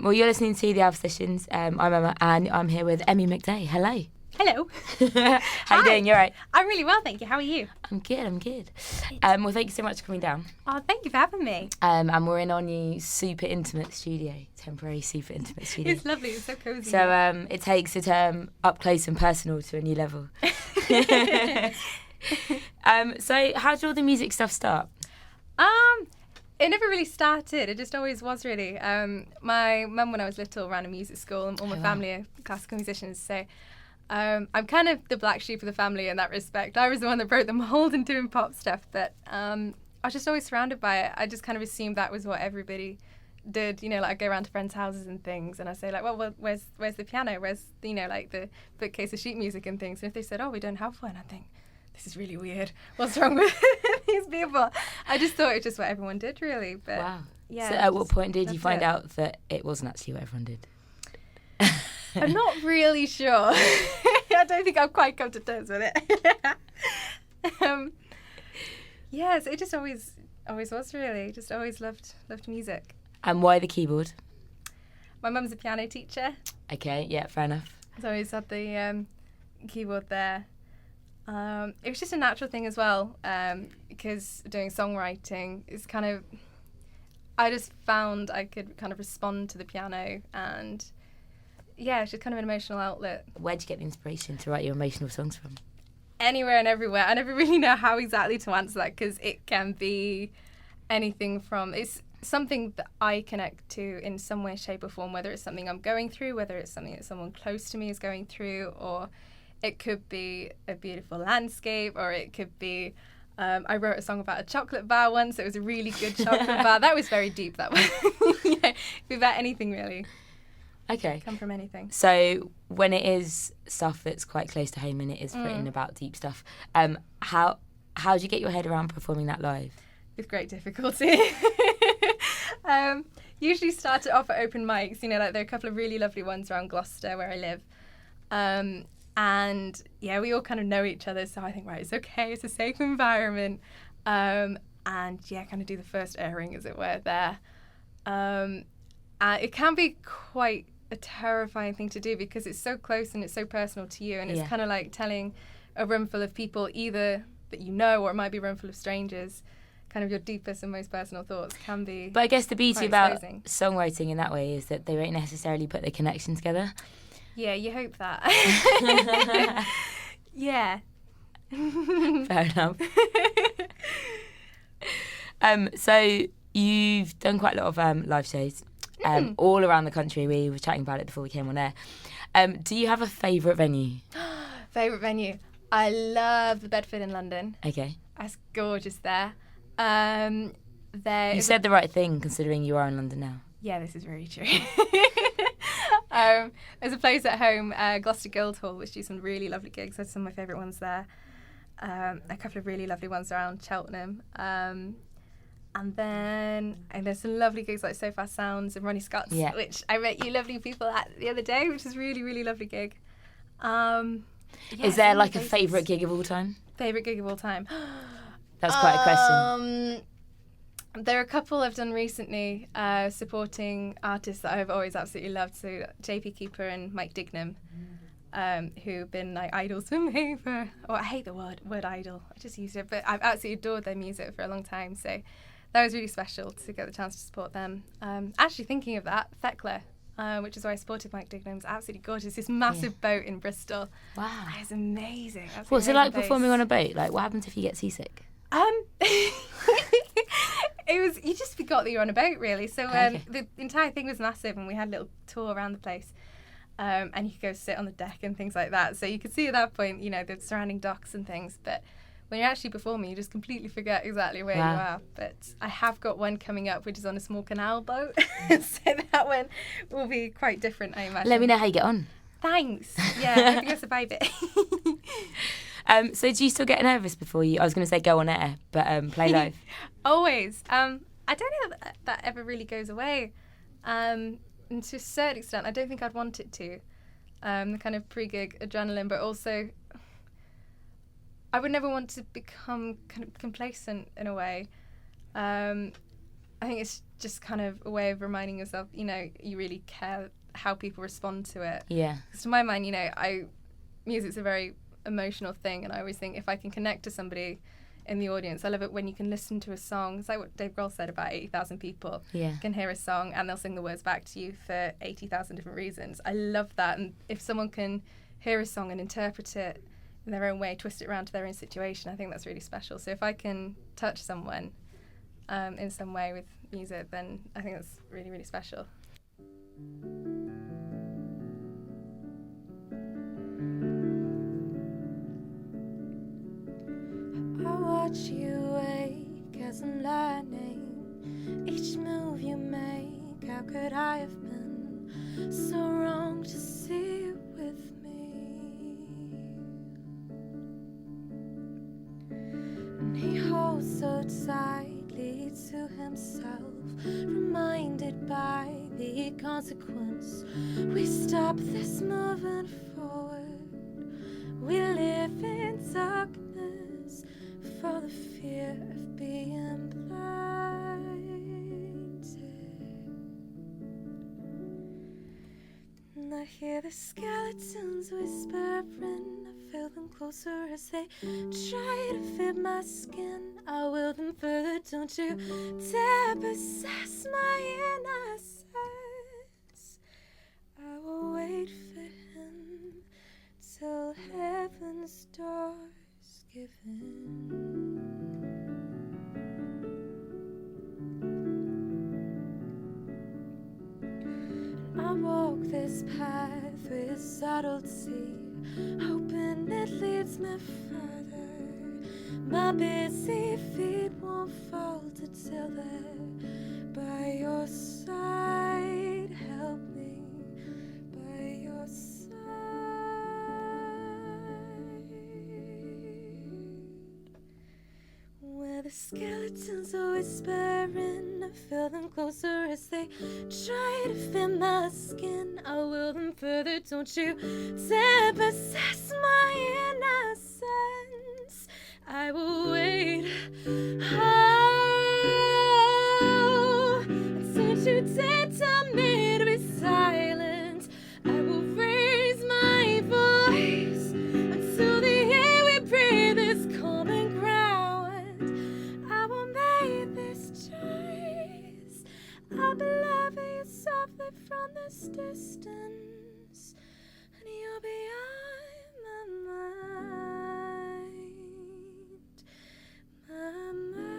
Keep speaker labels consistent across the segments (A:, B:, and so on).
A: Well, you're listening to the Alpha Sessions. I'm Emma and I'm here with Emi McDade. Hello.
B: Hello.
A: How you doing? You all right?
B: I'm really well, thank you. How are you?
A: I'm good. Well, thank you so much for coming down.
B: Oh, thank you for having me.
A: And we're in our new super intimate studio, temporary super intimate studio.
B: It's lovely, it's so cosy.
A: So it takes it up close and personal to a new level. So how did all the music stuff start?
B: It never really started. It just always was, really. My mum, when I was little, ran a music school, and all my family are classical musicians. So I'm kind of the black sheep of the family in that respect. I was the one that broke the mold in doing pop stuff, but I was just always surrounded by it. I just kind of assumed that was what everybody did. You know, like I'd go around to friends' houses and things, and I'd say, like, well, where's the piano? Where's, you know, like the bookcase of sheet music and things? And if they said, oh, we don't have one, I think, this is really weird. What's wrong with these people? I just thought it was just what everyone did, really. But
A: wow.
B: Yeah.
A: So at what point did you find out that it wasn't actually what everyone did?
B: I'm not really sure. I don't think I've quite come to terms with it. Yeah, so it just always was, really. Just always loved music.
A: And why the keyboard?
B: My mum's a piano teacher.
A: Okay, yeah, fair enough.
B: So I always had the keyboard there. It was just a natural thing as well, because doing songwriting is kind of, I just found I could kind of respond to the piano, and yeah, it's just kind of an emotional outlet.
A: Where'd you get the inspiration to write your emotional songs from?
B: Anywhere and everywhere. I never really know how exactly to answer that, because it can be anything from, it's something that I connect to in some way, shape or form, whether it's something I'm going through, whether it's something that someone close to me is going through, or it could be a beautiful landscape, or it could be, I wrote a song about a chocolate bar once. It was a really good chocolate bar. That was very deep, that one. Yeah, it could be about anything, really.
A: Okay.
B: Come from anything.
A: So when it is stuff that's quite close to home and it is written about deep stuff, how do you get your head around performing that live?
B: With great difficulty. Usually started off at open mics. You know, like there are a couple of really lovely ones around Gloucester where I live. And yeah, we all kind of know each other, so I think, right, it's okay, it's a safe environment. And yeah, kind of do the first airing, as it were, there. It can be quite a terrifying thing to do, because it's so close and it's so personal to you, and it's kind of like telling a room full of people, either that you know, or it might be a room full of strangers, kind of your deepest and most personal thoughts can be.
A: But I guess the beauty about
B: exposing.
A: Songwriting in that way is that they won't necessarily put the connection together.
B: Yeah, you hope that. Yeah.
A: Fair enough. So you've done quite a lot of live shows all around the country. We were chatting about it before we came on air. Do you have a favourite venue?
B: Favourite venue? I love the Bedford in London.
A: Okay.
B: It's gorgeous there.
A: You said the right thing, considering you are in London now.
B: Yeah, this is very true. There's a place at home, Gloucester Guildhall, which do some really lovely gigs. There's some of my favourite ones there. A couple of really lovely ones around Cheltenham. And there's some lovely gigs like So Fast Sounds and Ronnie Scott's, which I met you lovely people at the other day, which is a really, really lovely gig.
A: Is there like a favourite gig of all time?
B: Favourite gig of all time?
A: That's quite a question.
B: There are a couple I've done recently, supporting artists that I've always absolutely loved. So JP Cooper and Mike Dignam, who've been like idols for me I hate the word idol. I just used it, but I've absolutely adored their music for a long time. So that was really special to get the chance to support them. Actually thinking of that, Thekla, which is where I supported Mike Dignam, is absolutely gorgeous. This massive boat in Bristol.
A: Wow.
B: It's amazing.
A: What's it like performing on a boat? Like, what happens if you get seasick?
B: You just forgot that you're on a boat, really. So the entire thing was massive, and we had a little tour around the place, and you could go sit on the deck and things like that. So you could see at that point, you know, the surrounding docks and things. But when you're actually performing, you just completely forget exactly where you are. But I have got one coming up, which is on a small canal boat. So that one will be quite different, I imagine.
A: Let me know how you get on.
B: Thanks. Yeah, I think I survived it.
A: So do you still get nervous before I was going to say go on air, but play live?
B: Always. I don't know that ever really goes away. And to a certain extent, I don't think I'd want it to. The kind of pre-gig adrenaline, but also I would never want to become kind of complacent in a way. I think it's just kind of a way of reminding yourself, you know, you really care how people respond to it.
A: Yeah.
B: Because to my mind, you know, music's a very emotional thing, and I always think if I can connect to somebody in the audience, I love it when you can listen to a song. It's like what Dave Grohl said about 80,000 people can hear a song and they'll sing the words back to you for 80,000 different reasons. I love that. And if someone can hear a song and interpret it in their own way, twist it around to their own situation, I think that's really special. So if I can touch someone in some way with music, then I think that's really, really special.
C: I watch you wake as I'm learning each move you make. How could I have been so wrong to see it with me? And he holds so tightly to himself, reminded by the consequence. We stop this moving forward. We live in darkness for the fear of being blinded. And I hear the skeletons whispering. I feel them closer as they try to fit my skin. I will them further, don't you dare possess my innocence. I will wait for him till heaven's doors give in. I walk this path with subtlety, hoping it leads me further. My busy feet won't falter till they're by your side. Help me by your side. Where the skeletons are whispering, I feel them closer as they try to fit my skin. I will them further, don't you dare possess my innocence. I will wait. Oh, don't you dare tell me to be silent. I will raise my voice until the air we breathe is common ground. I will make this choice. I'll be loving you softly from this distance, and you'll be on my mind, my mind.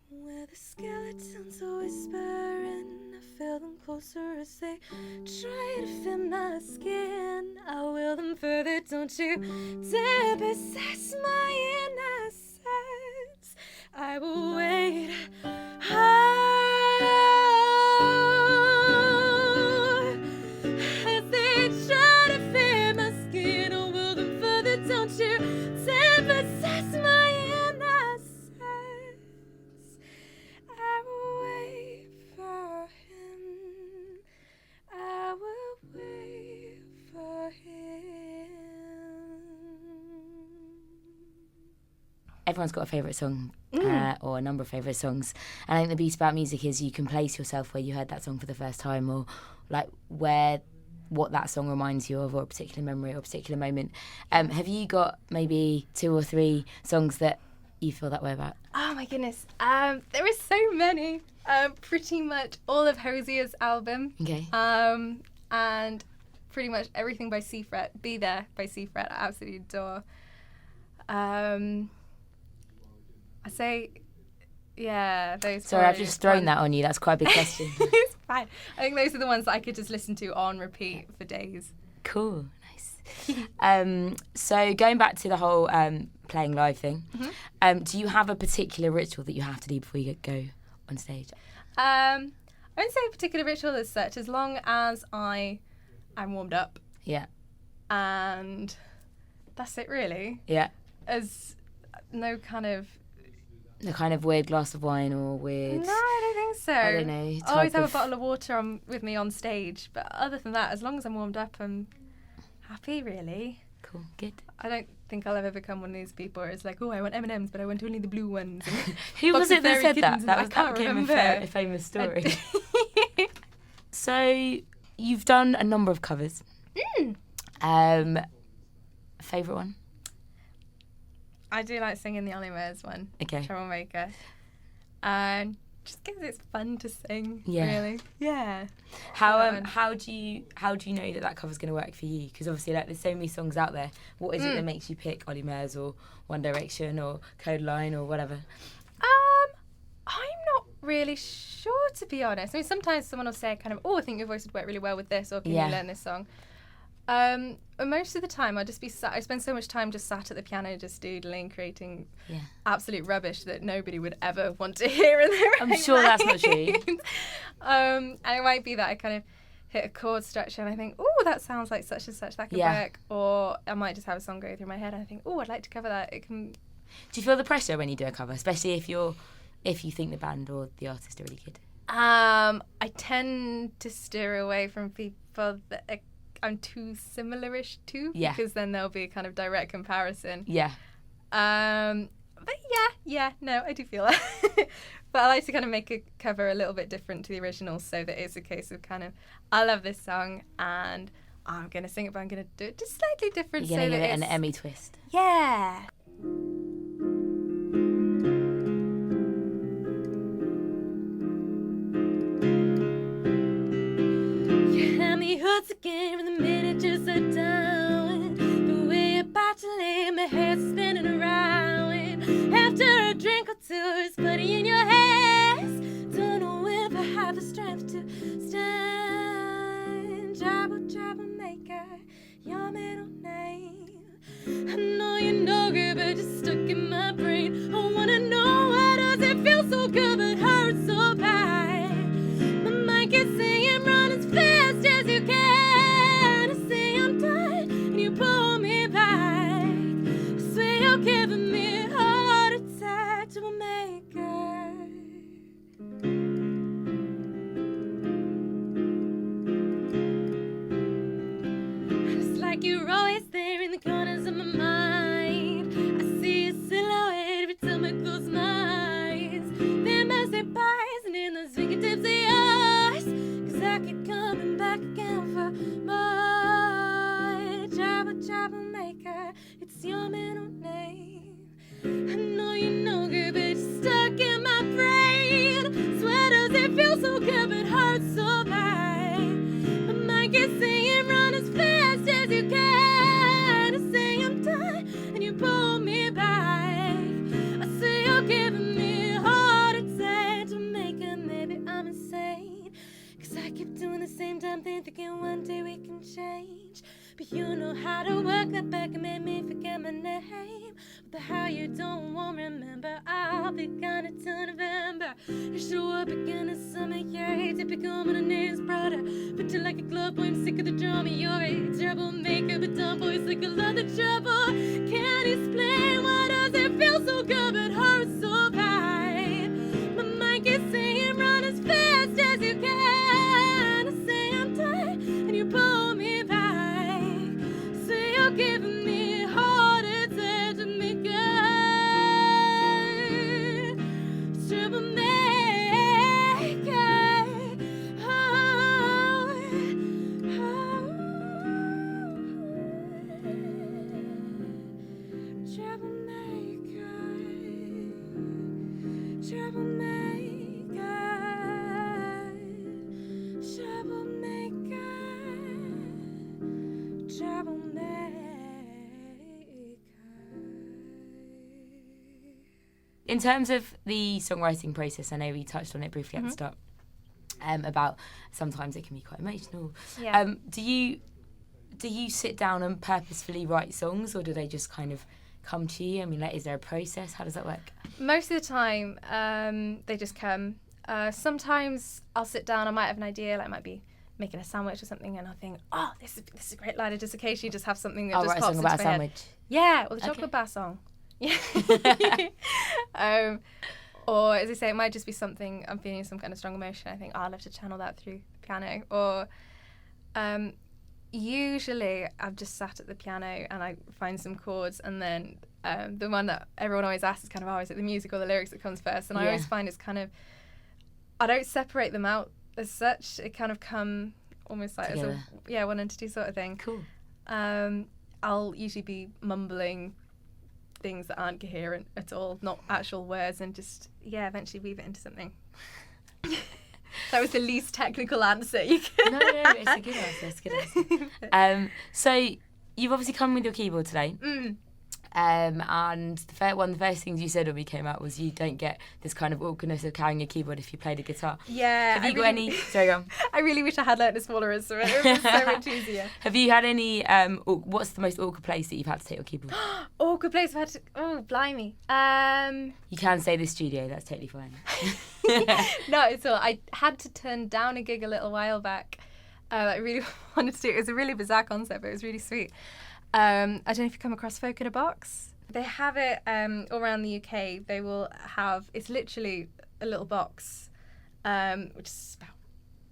C: Where the skeletons are whispering, I feel them closer as they try to fit my skin. I will them further, don't you dare possess my innocence. I will wait. As they try to fit my skin, I will them further, don't you dare possess my innocence. I will wait for him. I will wait for him.
A: Everyone's got a favourite song or a number of favourite songs. And I think the beauty about music is you can place yourself where you heard that song for the first time, or like what that song reminds you of, or a particular memory or a particular moment. Have you got maybe 2 or 3 songs that you feel that way about?
B: Oh my goodness. There is so many. Pretty much all of Hosier's album.
A: Okay.
B: And pretty much everything by Seafret. Be There by Seafret. I absolutely adore. I say, yeah, those.
A: Sorry, I've just thrown that on you. That's quite a big question.
B: It's fine. I think those are the ones that I could just listen to on repeat for days.
A: Cool, nice. So going back to the whole playing live thing, do you have a particular ritual that you have to do before you go on stage?
B: I wouldn't say a particular ritual as such, as long as I'm warmed up.
A: Yeah.
B: And that's it, really.
A: Yeah.
B: As no kind of...
A: The kind of weird glass of wine or weird...
B: No, I don't think so.
A: I don't know.
B: I always have a bottle of water with me on stage. But other than that, as long as I'm warmed up, I'm happy, really.
A: Cool, good.
B: I don't think I'll ever become one of these people where it's like, oh, I want M&Ms, but I want only the blue ones.
A: Who was it that said that?
B: That
A: That became a famous story. So you've done a number of covers. Favourite one?
B: I do like singing the Ollie Murs one.
A: Okay.
B: Troublemaker. And just because it's fun to sing,
A: Yeah.
B: really. Yeah.
A: How do you know that cover's going to work for you? Because obviously, like, there's so many songs out there. What is it that makes you pick Ollie Murs or One Direction or Codeline or whatever?
B: I'm not really sure, to be honest. I mean, sometimes someone will say kind of, oh, I think your voice would work really well with this, or can you learn this song? But most of the time I'll just be I spend so much time just sat at the piano just doodling, creating absolute rubbish that nobody would ever want to hear in their
A: I'm sure that's not true.
B: And it might be that I kind of hit a chord structure and I think, oh, that sounds like such and such, that could work. Or I might just have a song go through my head and I think, oh, I'd like to cover that. It can.
A: Do you feel the pressure when you do a cover, especially if you think the band or the artist are really good?
B: I tend to steer away from people that I'm too similar-ish to, because then there'll be a kind of direct comparison.
A: Yeah.
B: But no, I do feel that. But I like to kind of make a cover a little bit different to the original, so that it's a case of kind of, I love this song and I'm going to sing it, but I'm going to do it just slightly different.
A: You're going to give it an Emmy twist.
B: Yeah.
C: Hurts again from the minute you sat down. The way you're about to lay, my head's spinning around. After a drink or two, it's putty in your hands. Don't know if I have the strength to stand. Troublemaker, your middle name. I know you know good, but just stuck in my brain. I wanna know, why does it feel so good but hurts so bad? My mind keeps saying run as fast as you can. I say I'm done and you pull me back. I swear you're giving me a heart attack, troublemaker. It's like you're always there in the corners of my mind. I see your silhouette every time I close my eyes. Them as they bites and in those fingertips of yours, 'cause I keep coming back again for more. Troublemaker, it's your middle name. I know you know good, but it's stuck in my brain. Swear does it feel so good but hurts so bad. My mind keeps saying run as fast as you can. I say I'm done and you pull me back. I say you're giving me a heart attack, Jamaica. Maybe I'm insane, 'cause I keep doing the same damn thing, thinking one day we can change. But you know how to work that back and make me forget my name. But the how you won't remember. I'll be gone until November. You show up again in summer, yeah. Typical when a name's brother. But you like a club boy, I'm sick of the drama. You're a troublemaker, but dumb boys like a lot of trouble. Can't explain, why does it feel so good but hurts so bad? My mind keeps saying run as fast as you can. I say I'm done and you pull me back. Say you're giving me a heart attack, to make it troublemaker.
A: In terms of the songwriting process, I know we touched on it briefly at the start, about sometimes it can be quite emotional.
B: Yeah.
A: Do you sit down and purposefully write songs, or do they just kind of come to you? I mean, like, is there a process? How does that work?
B: Most of the time, they just come. Sometimes I'll sit down, I might have an idea, like I might be making a sandwich or something, and I'll think, oh, this is a great line. I just occasionally just have something that
A: I'll
B: just
A: write a
B: pops
A: song
B: into
A: about a
B: my head.
A: sandwich.
B: Yeah, or the chocolate bar song. Yeah. Or as I say, it might just be something, I'm feeling some kind of strong emotion. I think, oh, I'll have to channel that through the piano. Or Usually I've just sat at the piano and I find some chords, and then the one that everyone always asks is kind of, is it the music or the lyrics that comes first? And I always find it's kind of, I don't separate them out as such. It kind of come almost like
A: together.
B: as a one entity sort of thing.
A: Cool.
B: I'll usually be mumbling things that aren't coherent at all, not actual words, and just eventually weave it into something. That was the least technical answer you could.
A: No, it's a good answer. It's a good answer. So you've obviously come with your keyboard today. And one of the first things you said when we came out was you don't get this kind of awkwardness of carrying a keyboard if you played a guitar.
B: Yeah.
A: Have you got any? Sorry, go on.
B: I really wish I had learnt a smaller instrument. It was so much easier.
A: Have you had any? What's the most awkward place that you've had to take your keyboard?
B: Awkward place I've had to. Oh, blimey.
A: You can say the studio. That's totally fine.
B: No, it's all. I had to turn down a gig a little while back. I really wanted to do. It was a really bizarre concept, but it was really sweet. I don't know if you come across Folk in a Box. They have it all around the UK. They will have, it's literally a little box, which is about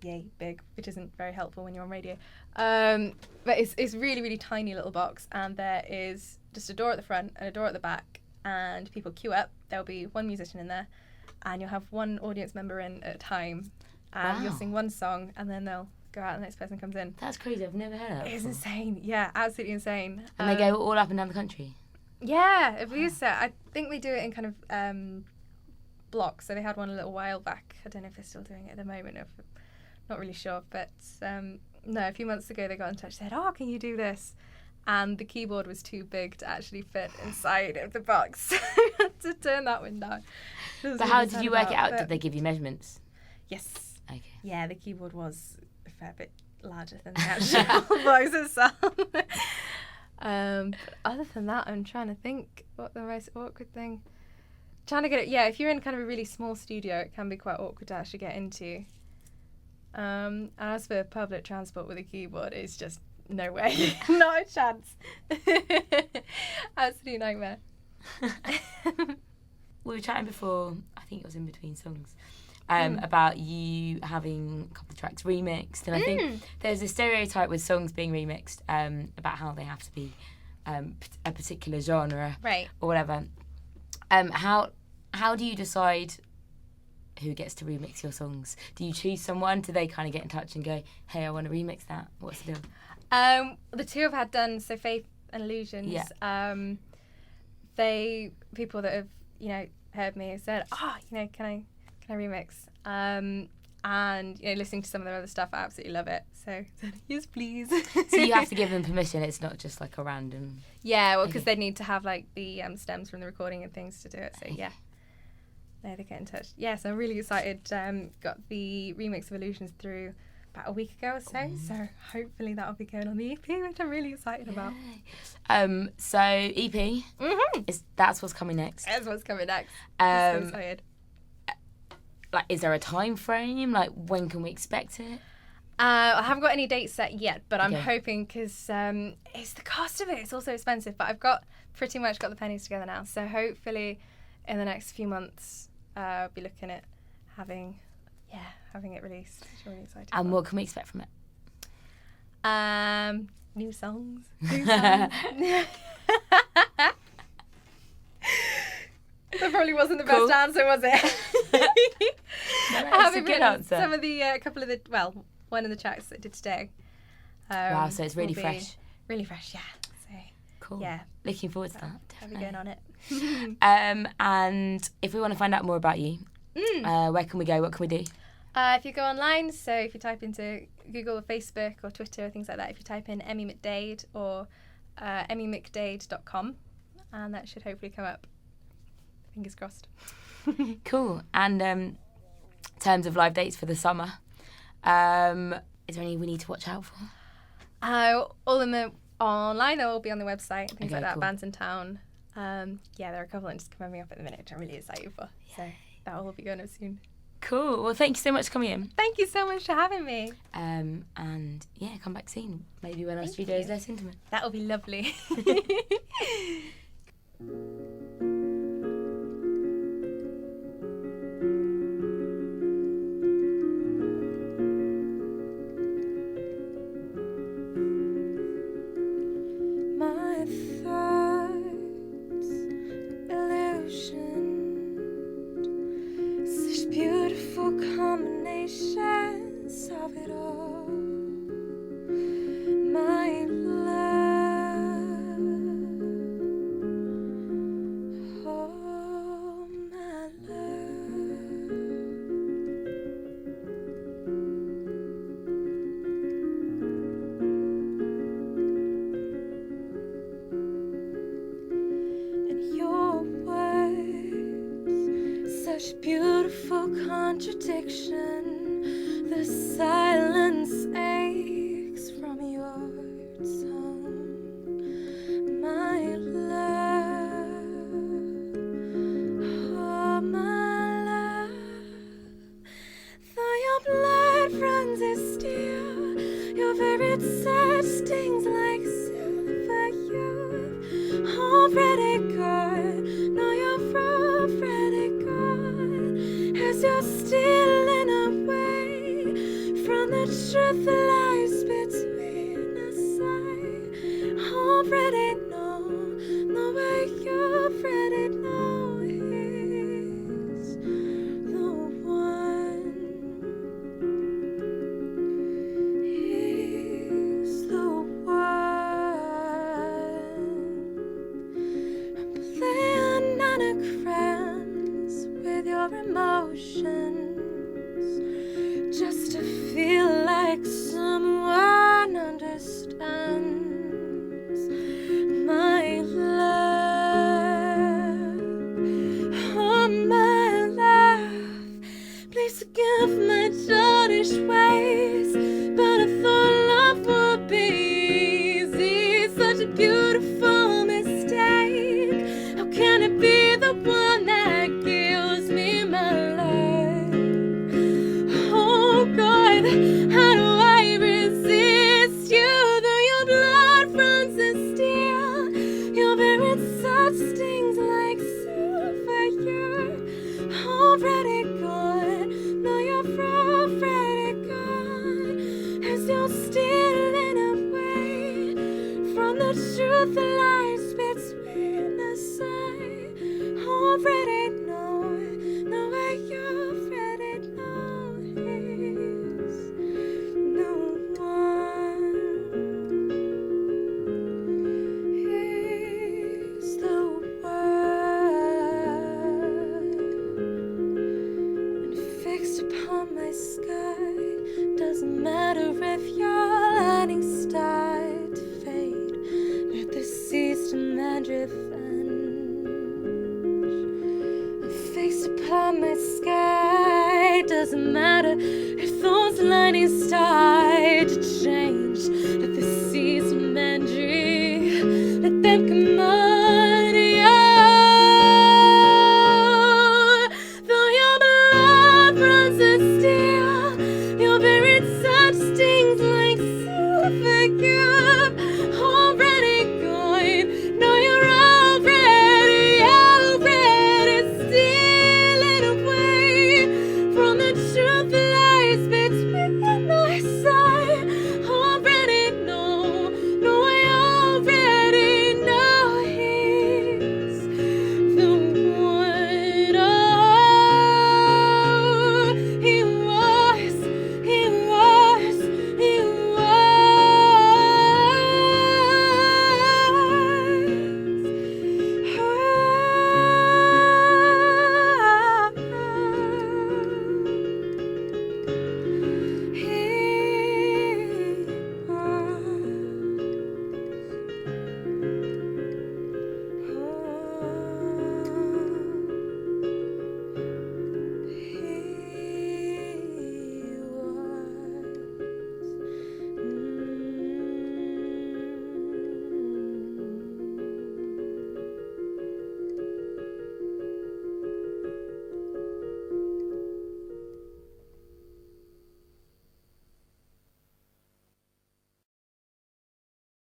B: yay big, which isn't very helpful when you're on radio. But it's really, really tiny little box, and there is just a door at the front and a door at the back, and people queue up. There'll be one musician in there, and you'll have one audience member in at a time, and you'll sing one song, and then they'll go out and the next person comes in.
A: That's crazy. I've never heard of that.
B: It's insane. Yeah, absolutely insane.
A: And they go all up and down the country?
B: Yeah, at least I think they do it in kind of blocks. So they had one a little while back. I don't know if they're still doing it at the moment. Not really sure. But no, a few months ago they got in touch, said, can you do this? And the keyboard was too big to actually fit inside of the box. I had to turn that one down.
A: But how did you work it out? Did they give you measurements?
B: Yes.
A: Okay.
B: Yeah, the keyboard was a fair bit larger than the actual box itself. But other than that, I'm trying to think what the most awkward thing. Trying to get it. Yeah, if you're in kind of a really small studio, it can be quite awkward to actually get into. And as for public transport with a keyboard, it's just no way, not a chance. Absolute nightmare.
A: We were chatting before, I think it was in between songs, about you having a couple of tracks remixed, and I think there's a stereotype with songs being remixed about how they have to be a particular genre,
B: right,
A: or whatever. How do you decide who gets to remix your songs? Do you choose someone? Do they kind of get in touch and go, hey, I want to remix that? What's the deal?
B: The two I've had done, so Faith and Illusions, people that have, heard me have said, can I remix? And, listening to some of their other stuff, I absolutely love it. So, yes, please.
A: So you have to give them permission, it's not just like a random...
B: Yeah, well, because they need to have, like, the stems from the recording and things to do it, so yeah. No, they get in touch. Yes, I'm really excited. Got the remix of Illusions through about a week ago or so, so hopefully that'll be going on the EP, which I'm really excited about.
A: So EP, that's what's coming next.
B: That's what's coming next. I'm so excited.
A: Like, is there a time frame? Like, when can we expect it?
B: I haven't got any dates set yet, but I'm hoping, because it's the cost of it. It's also expensive, but I've pretty much got the pennies together now. So hopefully in the next few months, I'll be looking at having it released, which I'm really excited about.
A: And what can we expect from it?
B: New songs. That probably wasn't the best answer, was it? I haven't
A: a good answer.
B: Some of the, one of the tracks that I did today.
A: Wow, so it's really fresh.
B: Really fresh, yeah. So,
A: cool.
B: Yeah.
A: Looking forward to that.
B: I'll be going on it.
A: And if we want to find out more about you, where can we go? What can we do?
B: If you go online, so if you type into Google or Facebook or Twitter or things like that, if you type in Emi McDade or emimcdade.com, and that should hopefully come up. Fingers crossed.
A: Cool. And in terms of live dates for the summer, is there any we need to watch out for?
B: All of them are online. They'll all be on the website and things like that.
A: Cool.
B: Bands in town. There are a couple that just coming up at the minute, which I'm really excited for. So that will be going up soon.
A: Cool. Well, thank you so much for coming in.
B: Thank you so much for having me.
A: And come back soon. Maybe when our studio is less intimate.
B: That will be lovely.
C: beautiful combinations of it all. My love, oh my love. And your words, such beautiful contradiction. The silence aches from your tongue. My love, oh my love. Though your blood runs as steel, your very touch stings like silver. You've already gone, no, you're already gone. As you're stealing away from the truth that lies between us, I already know, no way you already know he's the one. He's the one. I'm playing anagrams with your emotions, just to feel like someone understands. My love, oh my love, please forgive my childish ways, but I thought love would be easy. Such a beautiful mistake. How can it be the one that gives me my life? Oh God, how do I resist you? Though your blood runs as steel, your very touch stings like silver. You're already gone, no, you're already gone. As you're stealing away from the truth that lies between us, I already know, no way you already know he's no one. He's the one. And fixed upon my sky, doesn't matter if your lightning start to fade. Let the seas demand revenge. Fixed upon my sky, doesn't matter if those lightning start to change. Let